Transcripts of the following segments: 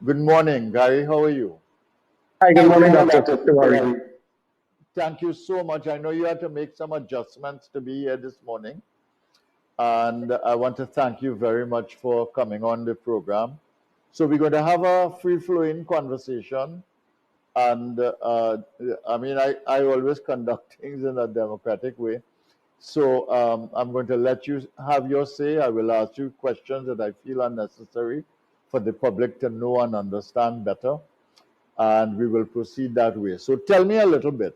Good morning, Gary. How are you? Hi, good Hi, good morning, morning, Dr. Dr. Tiwari. Thank you so much. I know you had to make some adjustments to be here this morning, and I want to thank you very much for coming on the program. So, we're going to have a free flowing conversation, and I always conduct things in a democratic way. So, I'm going to let you have your say. I will ask you questions that I feel are necessary for the public to know and understand better, and we will proceed that way. So tell me a little bit.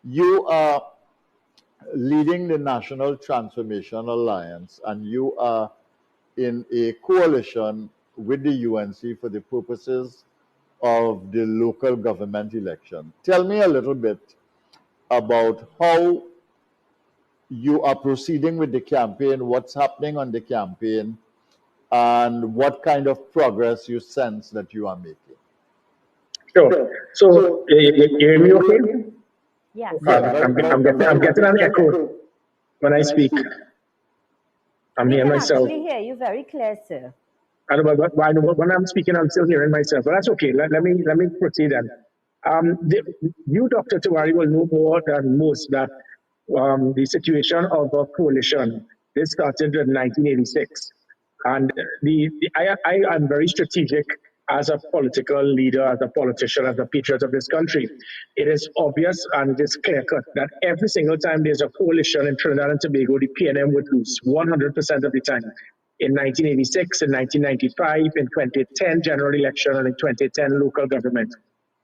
You are leading the National Transformation Alliance, and you are in a coalition with the UNC for the purposes of the local government election. Tell me a little bit about how you are proceeding with the campaign, what's happening on the campaign, and what kind of progress you sense that you are making. Sure. Sure. So, So, you hear you me hear okay? me? Yes. Yeah, very, I'm very getting well. an echo when I When I speak. speak. I'm We hearing can myself. actually hear you very clear, sir. I don't know, but when I'm speaking, I'm still hearing myself. But that's okay. Let me proceed then. You, Dr. Tiwari, will know more than most that the situation of a coalition, this started in 1986. And I am very strategic as a political leader, as a politician, as a patriot of this country. It is obvious and it is clear cut that every single time there's a coalition in Trinidad and Tobago, the PNM would lose 100% of the time. In 1986, in 1995, in 2010 general election, and in 2010 local government.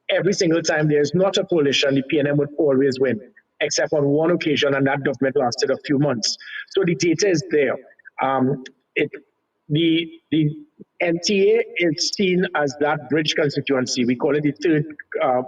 Every single time there's not a coalition, the PNM would always win, except on one occasion, and that government lasted a few months. So the data is there. It the NTA is seen as that bridge constituency. We call it the third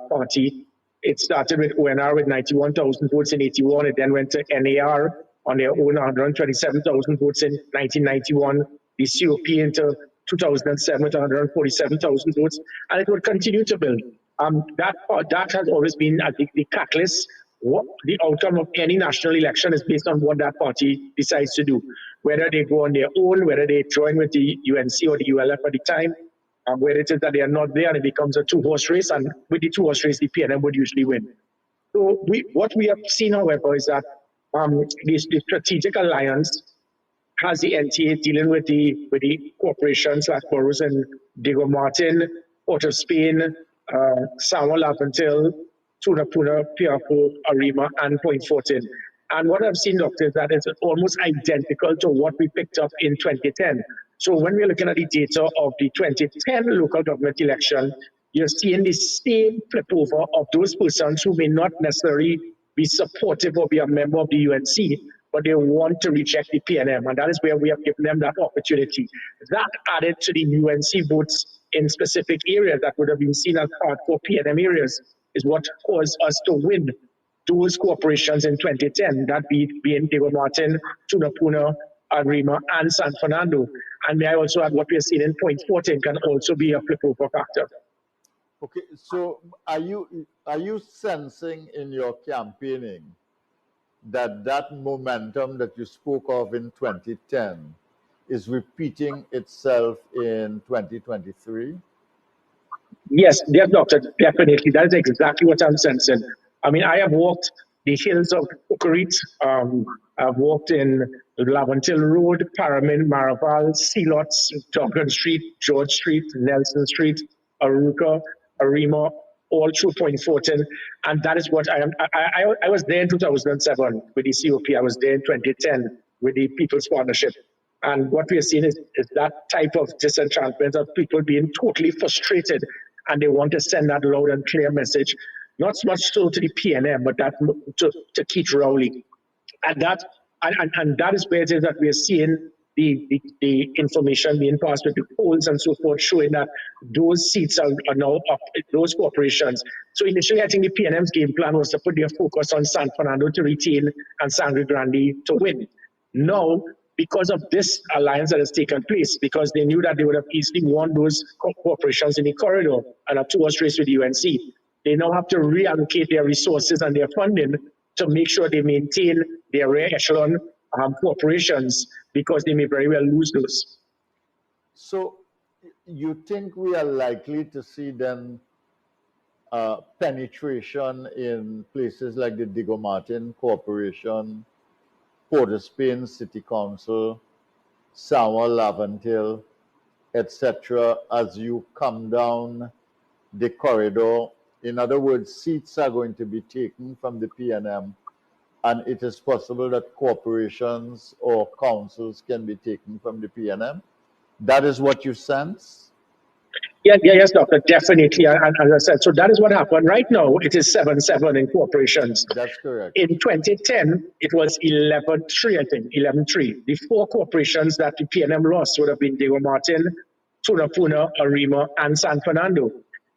party. It started with ONR with 91,000 votes in 81. It then went to NAR on their own 127,000 votes in 1991. The COP into 2007 with 147,000 votes, and it would continue to build. That has always been, I think, the catalyst. What the outcome of any national election is based on what that party decides to do, whether they go on their own, whether they join with the UNC or the ULF at the time, where it is that they are not there and it becomes a two-horse race, and with the two-horse race, the PNM would usually win. So what we have seen, however, is that the strategic alliance has the NTA dealing with the corporations like boroughs in Diego Martin, Port of Spain, San Laventil, Tuna Puna, Piapo, Arima, and Point Fortin. And what I've seen, Doctor, is that it's almost identical to what we picked up in 2010. So when we're looking at the data of the 2010 local government election, you're seeing the same flip over of those persons who may not necessarily be supportive or be a member of the UNC, but they want to reject the PNM. And that is where we have given them that opportunity. That added to the UNC votes in specific areas that would have been seen as hardcore PNM areas is what caused us to win those corporations in 2010, that being Diego Martin, Tunapuna, Arima, and San Fernando. And may I also add what we are seeing in Point 14 can also be a flip over factor. Okay, so are you sensing in your campaigning that that momentum that you spoke of in 2010 is repeating itself in 2023? Yes, doctor, definitely. That is exactly what I'm sensing. I mean, I have walked the hills of Ukarit. I've walked in Laventil Road, Paramin, Maraval, Sealots, Duggan Street, George Street, Nelson Street, Aruka, Arima, all through Point Fortin. And that is what I am. I was there in 2007 with the COP. I was there in 2010 with the People's Partnership. And what we are seeing is that type of disenchantment of people being totally frustrated, and they want to send that loud and clear message, not so much so to the PNM, but that to Keith Rowley. And that is where it is that we are seeing the information being passed with the polls and so forth, showing that those seats are now up, those corporations. So initially, I think the PNM's game plan was to put their focus on San Fernando to retain and Sangre Grande to win. Now, because of this alliance that has taken place, because they knew that they would have easily won those corporations in the corridor and a two-horse race with the UNC, they now have to reallocate their resources and their funding to make sure they maintain their rare echelon corporations, because they may very well lose those. So you think we are likely to see then penetration in places like the Diego Martin Corporation, Port of Spain City Council, Samuel Laventille, etc., as you come down the corridor? In other words, seats are going to be taken from the PNM, and it is possible that corporations or councils can be taken from the PNM. That is what you sense? Yes, doctor, definitely. And as I said, so that is what happened. Right now, it is 7-7 in corporations. That's correct. In 2010, it was 11-3, I think, 11-3. The four corporations that the PNM lost would have been Diego Martin, Tunapuna, Arima, and San Fernando.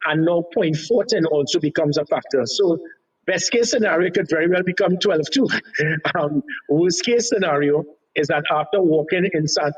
And now point 14 also becomes a factor. So best case scenario could very well become 12-2. Worst case scenario is that after walking in San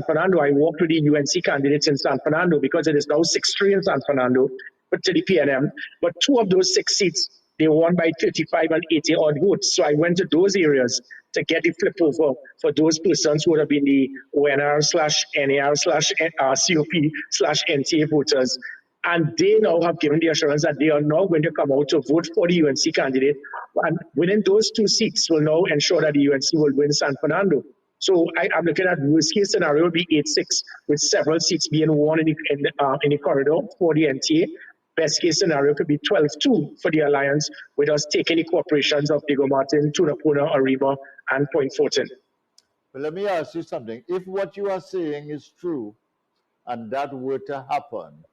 Fernando, I walked with the UNC candidates in San Fernando because it is now 6-3 in San Fernando, but to the PNM. But two of those 6 seats, they won by 35 and 80 odd votes. So I went to those areas to get the flip over for those persons who would have been the ONR/NAR/COP/NTA voters. And they now have given the assurance that they are now going to come out to vote for the UNC candidate. And winning those 2 seats will now ensure that the UNC will win San Fernando. So I'm looking at worst case scenario will be 8-6, with several seats being won in the corridor for the NTA. Best case scenario could be 12-2 for the alliance, with us taking the corporations of Diego Martin, Tunapuna, Ariba, and Point Fortin. But let me ask you something. If what you are saying is true, and that were to happen,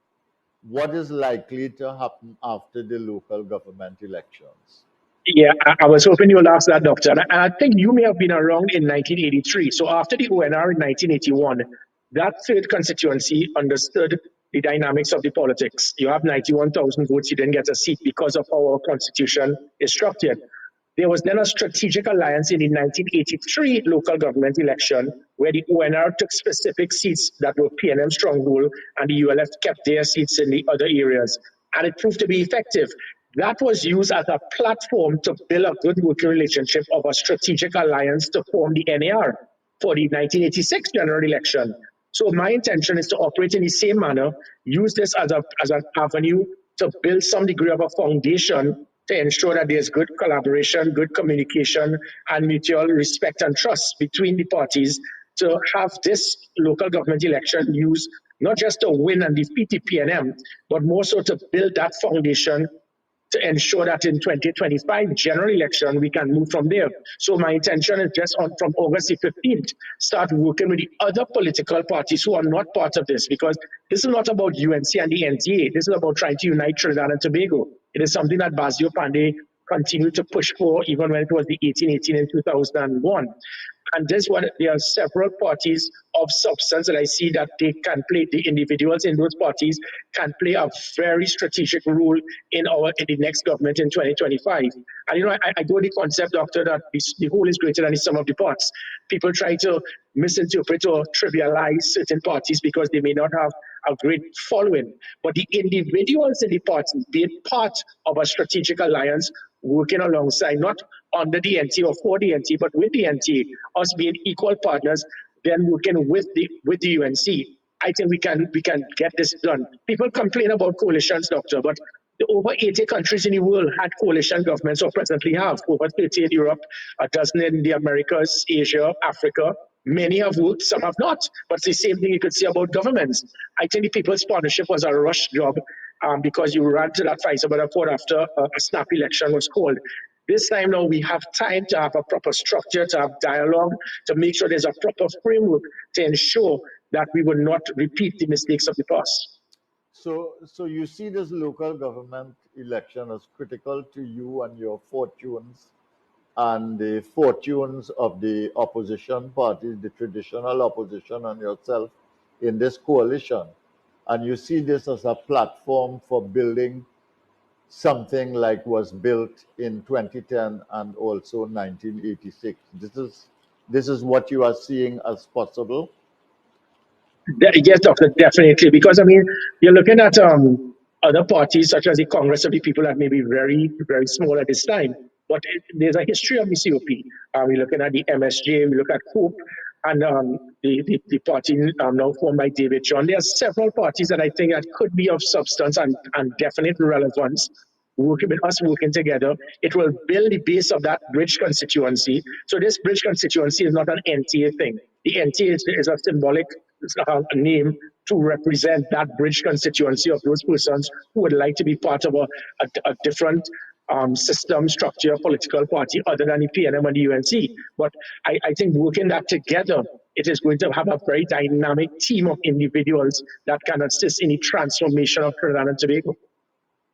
what is likely to happen after the local government elections? Yeah, I was hoping you would ask that, Doctor. And I think you may have been around in 1983. So after the ONR in 1981, that third constituency understood the dynamics of the politics. You have 91,000 votes, you didn't get a seat because of how our constitution is structured. There was then a strategic alliance in the 1983 local government election where the ONR took specific seats that were PNM stronghold and the ULF kept their seats in the other areas. And it proved to be effective. That was used as a platform to build a good working relationship of a strategic alliance to form the NAR for the 1986 general election. So my intention is to operate in the same manner, use this as an avenue to build some degree of a foundation to ensure that there's good collaboration, good communication, and mutual respect and trust between the parties to have this local government election used not just to win and defeat the PNM, but more so to build that foundation to ensure that in 2025 general election, we can move from there. So my intention is just from August the 15th, start working with the other political parties who are not part of this, because this is not about UNC and the NTA. This is about trying to unite Trinidad and Tobago. It is something that Basio Pandey continued to push for even when it was the 1818 in 2001. And this one, there are several parties of substance that I see that they can play, the individuals in those parties can play a very strategic role in the next government in 2025. And I go the concept, Doctor, that the whole is greater than the sum of the parts. People try to misinterpret or trivialize certain parties because they may not have a great following. But the individuals in the party, being part of a strategic alliance, working alongside, not under the NT or for the NT, but with the NT, us being equal partners, then working with the UNC. I think we can get this done. People complain about coalitions, Doctor, but the over 80 countries in the world had coalition governments or presently have, over 30 in Europe, a dozen in the Americas, Asia, Africa. Many have worked, some have not. But it's the same thing you could say about governments. I think the People's Partnership was a rush job because you ran to that Pfizer report after a snap election was called. This time now we have time to have a proper structure, to have dialogue, to make sure there's a proper framework to ensure that we will not repeat the mistakes of the past. So you see this local government election as critical to you and your fortunes and the fortunes of the opposition parties, the traditional opposition and yourself in this coalition. And you see this as a platform for building something like was built in 2010 and also 1986. This is what you are seeing as possible. Yes, Doctor, definitely. Because, you're looking at other parties such as the Congress of the People that may be very, very small at this time. But there's a history of the COP. We're looking at the MSJ, we look at COPE, and the party now formed by David John. There are several parties that I think that could be of substance and definite relevance. Working with us, working together, it will build the base of that bridge constituency. So this bridge constituency is not an NTA thing. The NTA is a symbolic name to represent that bridge constituency of those persons who would like to be part of a different system, structure, political party other than the PNM and the UNC. But I think working that together, it is going to have a very dynamic team of individuals that can assist in the transformation of Trinidad and Tobago.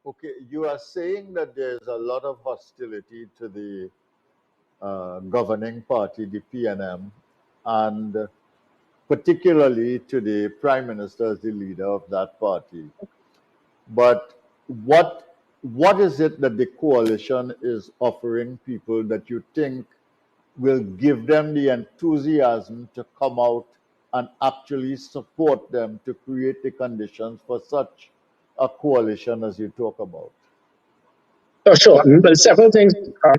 Okay, you are saying that there's a lot of hostility to the governing party, the PNM, and particularly to the Prime Minister as the leader of that party. But what is it that the coalition is offering people that you think will give them the enthusiasm to come out and actually support them to create the conditions for such a coalition as you talk about? Oh, sure. Well, several things.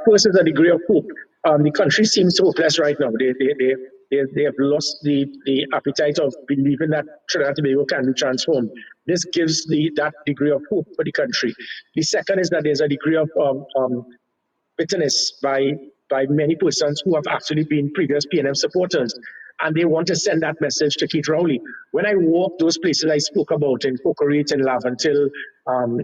First is a degree of hope. The country seems hopeless right now. They have lost the appetite of believing that Trinidad and Tobago can be transformed. This gives that degree of hope for the country. The second is that there's a degree of bitterness by many persons who have actually been previous PNM supporters. And they want to send that message to Keith Rowley. When I walk those places I spoke about in Cocorate, in Lavantil,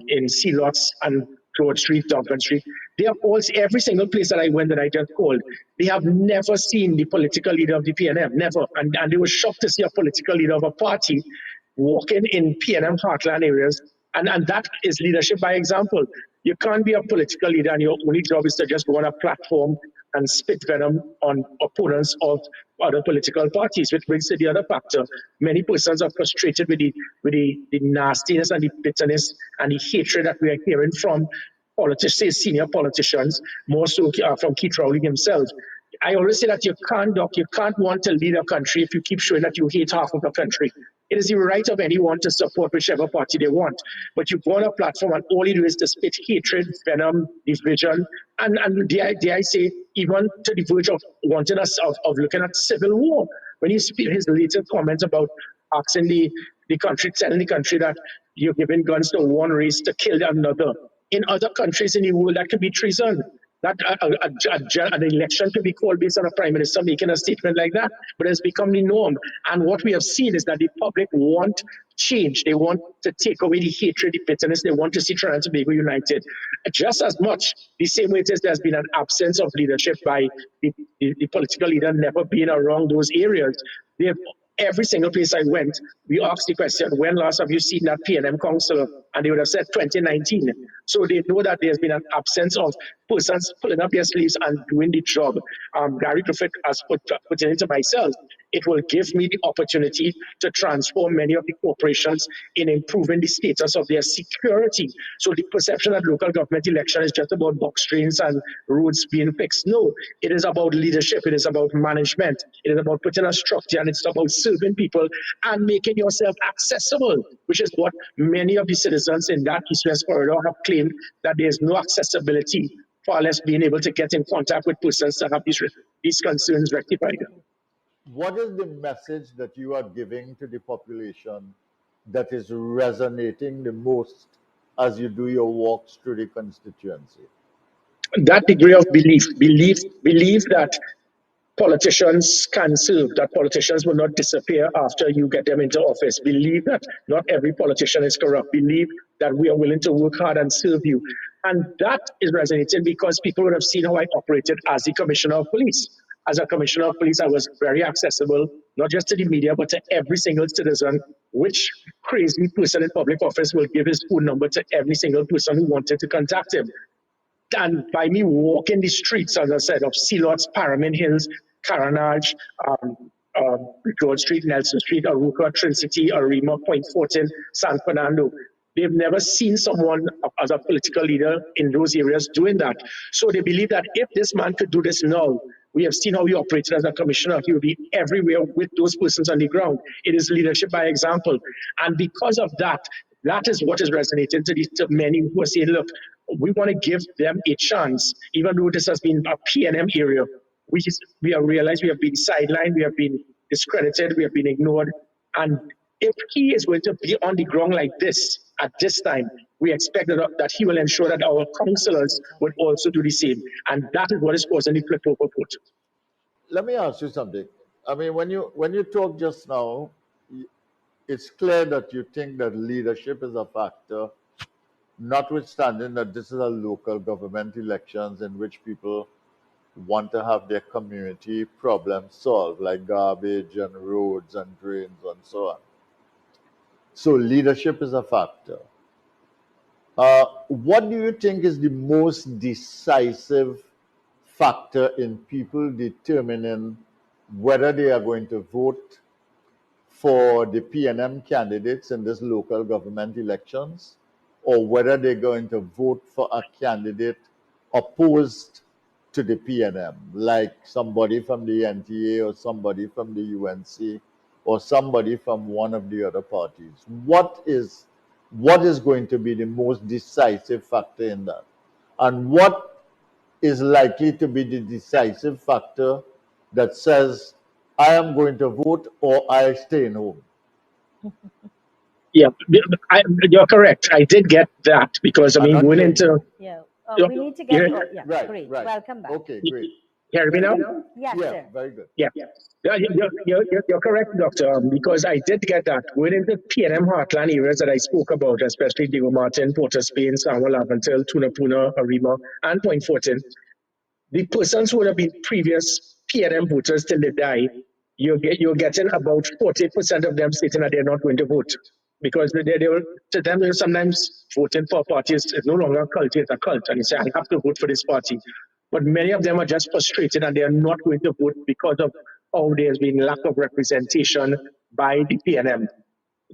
in Sealots and Claude Street, Duncan Street, they have all, every single place that I went that I just called, they have never seen the political leader of the PNM, never. And they were shocked to see a political leader of a party walking in PNM heartland areas. And that is leadership by example. You can't be a political leader and your only job is to just go on a platform and spit venom on opponents of other political parties, which brings to the other factor. Many persons are frustrated with the nastiness and the bitterness and the hatred that we are hearing from politicians, senior politicians, more so from Keith Rowley himself. I always say that you can't want to lead a country if you keep showing that you hate half of the country. It is the right of anyone to support whichever party they want. But you go on a platform and all you do is to spit hatred, venom, division, and dare I say, even to the verge of wanting us of looking at civil war. When you speak his later comment about asking the country, telling the country that you're giving guns to one race to kill another. In other countries in the world, that could be treason. That an election could be called based on a prime minister making a statement like that, but it's become the norm. And what we have seen is that the public want change. They want to take away the hatred, the bitterness. They want to see Trinidad and Tobago united. Just as much, the same way it is there's been an absence of leadership by the political leader never being around those areas. They have, every single place I went, we asked the question, when last have you seen that PNM council? And they would have said 2019. So they know that there's been an absence of persons pulling up their sleeves and doing the job. Gary Griffith has put it into myself. It will give me the opportunity to transform many of the corporations in improving the status of their security. So the perception that local government election is just about box trains and roads being fixed. No, it is about leadership. It is about management. It is about putting a structure, and it's about serving people and making yourself accessible, which is what many of the citizens in that East-West corridor have claimed, that there's no accessibility, far less being able to get in contact with persons that have these concerns rectified. What is the message that you are giving to the population that is resonating the most as you do your walks through the constituency? That degree of belief that politicians can serve, that politicians will not disappear after you get them into office. Believe that not every politician is corrupt. Believe that we are willing to work hard and serve you. And that is resonating because people would have seen how I operated as the Commissioner of Police. As a Commissioner of Police, I was very accessible, not just to the media, but to every single citizen. Which crazy person in public office will give his phone number to every single person who wanted to contact him? And by me walking the streets, as I said, of Sealots, Paramin Hills, Caranage, George Street, Nelson Street, Aruca, Trinity, Arima, Point Fortin, San Fernando, they've never seen someone as a political leader in those areas doing that. So they believe that if this man could do this now, we have seen how he operated as a commissioner. He will be everywhere with those persons on the ground. It is leadership by example. And because of that, that is what is resonating to many who are saying, look, we want to give them a chance, even though this has been a PNM area. We have realized we have been sidelined, we have been discredited, we have been ignored. And if he is going to be on the ground like this at this time, we expect that he will ensure that our councillors will also do the same. And that is what is causing the flip over vote. Let me ask you something. I mean, when you talk just now, it's clear that you think that leadership is a factor, notwithstanding that this is a local government elections in which people want to have their community problems solved, like garbage and roads and drains and so on. So leadership is a factor. What do you think is the most decisive factor in people determining whether they are going to vote for the PNM candidates in this local government elections, or whether they're going to vote for a candidate opposed to the PNM, like somebody from the NTA or somebody from the UNC or somebody from one of the other parties? What is going to be the most decisive factor in that? And what is likely to be the decisive factor that says, I am going to vote or I stay in home? Yeah, you're correct. I did get that because, I I'm mean, not going hearing into. you. Yeah. You We need to you get hear, you. Yeah. Right, Great. right. Welcome back. Okay, great. hear me now? Yes, Yeah, sir. very good. Yeah. Yeah, you're correct, Doctor, because I did get that. Within the PNM heartland areas that I spoke about, especially Diego Martin, Port of Spain, San Laventil, Tunapuna, Arima, and Point Fortin, the persons who would have been previous PNM voters till they die, you're getting about 40% of them stating that they're not going to vote. Because they will, to them, sometimes voting for parties is no longer a cult, it's a cult. And you say, I have to vote for this party. But many of them are just frustrated and they are not going to vote because of how there's been lack of representation by the PNM.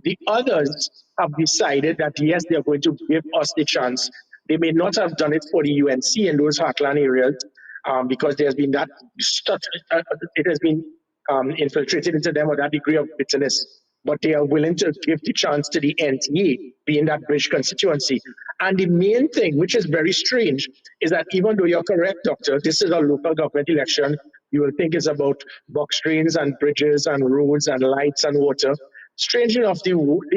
The others have decided that yes, they're going to give us the chance. They may not have done it for the UNC in those heartland areas because there's been that it has been infiltrated into them with that degree of bitterness. But they are willing to give the chance to the NTA, being that bridge constituency. And the main thing, which is very strange, is that even though you're correct, Doctor, this is a local government election. You will think it's about box drains and bridges and roads and lights and water. Strange enough, the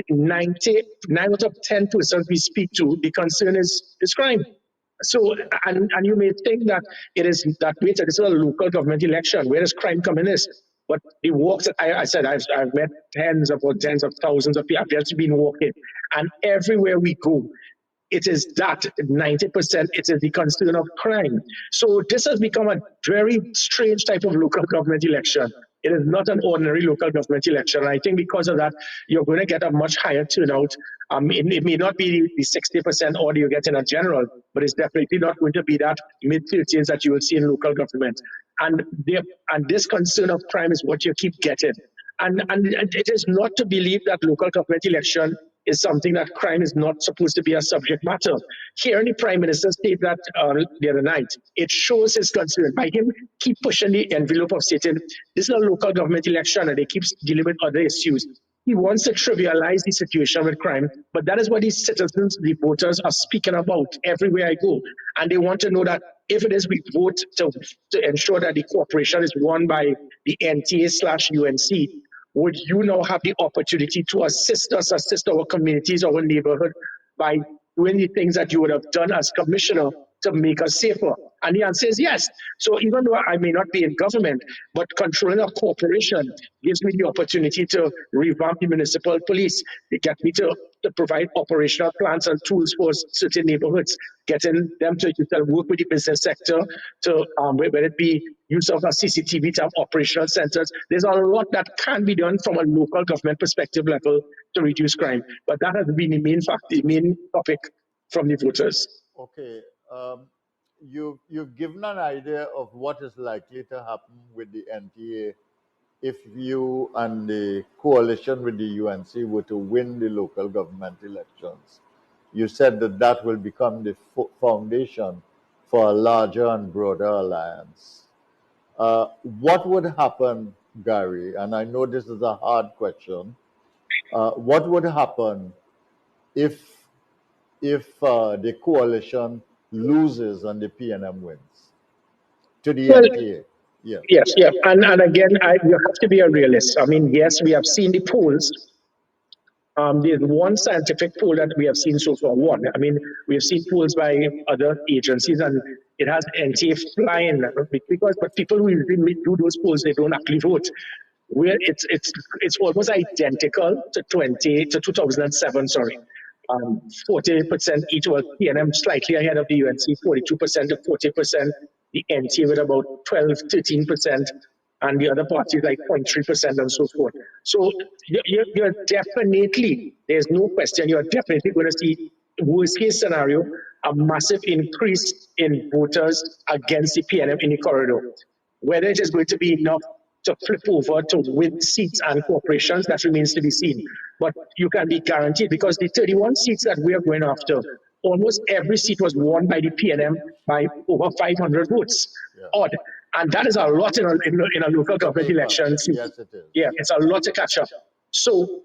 99 out of 10 persons we speak to, the concern is crime. So, and you may think that it is that way, that this is a local government election. Where does crime come in this? But the walks that I said, I've met tens of thousands of people. I've just been walking. And everywhere we go, it is that 90%, it is the concern of crime. So this has become a very strange type of local government election. It is not an ordinary local government election. And I think because of that, you're going to get a much higher turnout. It may not be the 60% order you get in a general, but it's definitely not going to be that mid-30s that you will see in local government. And this concern of crime is what you keep getting. And it is not to believe that local government election is something that crime is not supposed to be a subject matter. Hearing the Prime Minister state that the other night, it shows his concern by him keep pushing the envelope of saying this is a local government election and they keep dealing with other issues. He wants to trivialize the situation with crime, but that is what these citizens, the voters, are speaking about everywhere I go. And they want to know that if it is we vote to ensure that the cooperation is won by the NTA/UNC, would you now have the opportunity to assist us, assist our communities, our neighborhood by doing the things that you would have done as commissioner to make us safer? And the answer is yes. So even though I may not be in government, but controlling a corporation gives me the opportunity to revamp the municipal police. It gets me to provide operational plans and tools for certain neighborhoods, getting them to work with the business sector to whether it be use of a CCTV to have operational centers. There's a lot that can be done from a local government perspective level to reduce crime. But that has been the main topic from the voters. Okay. You've given an idea of what is likely to happen with the NTA if you and the coalition with the UNC were to win the local government elections. You said that that will become the foundation for a larger and broader alliance. What would happen, Gary? And I know this is a hard question. What would happen if the coalition loses and the PNM wins to the Well, NTA? Yeah. Yes, yeah. And again, you have to be a realist. I mean, yes, we have seen the polls. There's one scientific poll that we have seen so far. One, I mean, we have seen polls by other agencies, and it has NTA flying because, but people who usually do those polls, they don't actually vote. Where it's almost identical to 2007. Sorry, 40% each was PNM slightly ahead of the UNC, 42% to 40%. The NTA with about 12-13%, and the other parties like 0.3% and so forth. So you're definitely, there's no question, you're definitely going to see, worst case scenario, a massive increase in voters against the PNM in the corridor. Whether it is going to be enough to flip over to win seats and corporations, that remains to be seen. But you can be guaranteed, because the 31 seats that we are going after, almost every seat was won by the PNM by over 500 votes. Yeah. Odd. And that is a lot in a local government big election. number. Yes, it is. Yeah, it's a lot to catch up. So,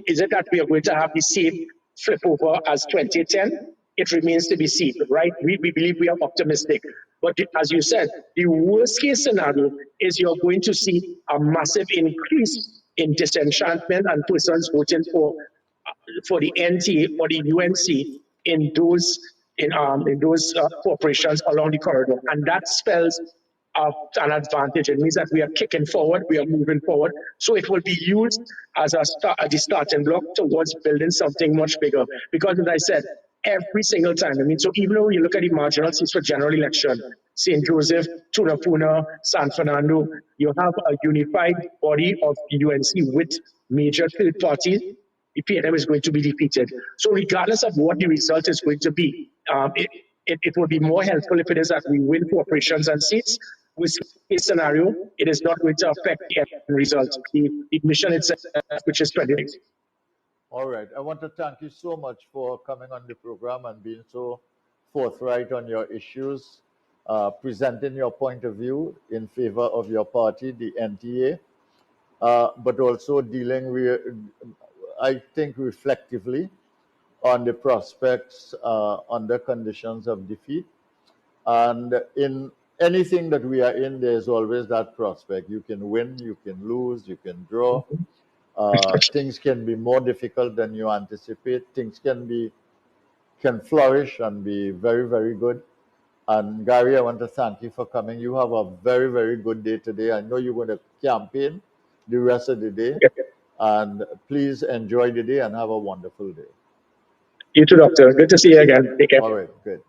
is it that we are going to have the same flip over as 2010? It remains to be seen, right? We believe, we are optimistic. But as you said, the worst case scenario is you're going to see a massive increase in disenchantment and persons voting for the NT or the UNC in those corporations along the corridor, and that spells an advantage. It means that we are kicking forward, we are moving forward. So it will be used as the starting block towards building something much bigger. Because as I said, every single time, I mean, so even though you look at the marginal seats for general election, St. Joseph, Tunapuna, San Fernando, you have a unified body of UNC with major third parties. The PNM is going to be defeated. So regardless of what the result is going to be, it will be more helpful if it is that we win corporations and seats. With this scenario, it is not going to affect the end result, the mission itself, which is 26. All right. I want to thank you so much for coming on the program and being so forthright on your issues, presenting your point of view in favor of your party, the NTA, but also dealing with, I think, reflectively on the prospects under conditions of defeat. And in anything that we are in, there's always that prospect. You can win, you can lose, you can draw. Things can be more difficult than you anticipate. Things can flourish and be very, very good. And Gary, I want to thank you for coming. You have a very, very good day today. I know you're going to campaign the rest of the day. And please enjoy the day and have a wonderful day. You too, doctor. Good to see you again. Take care. All right, good.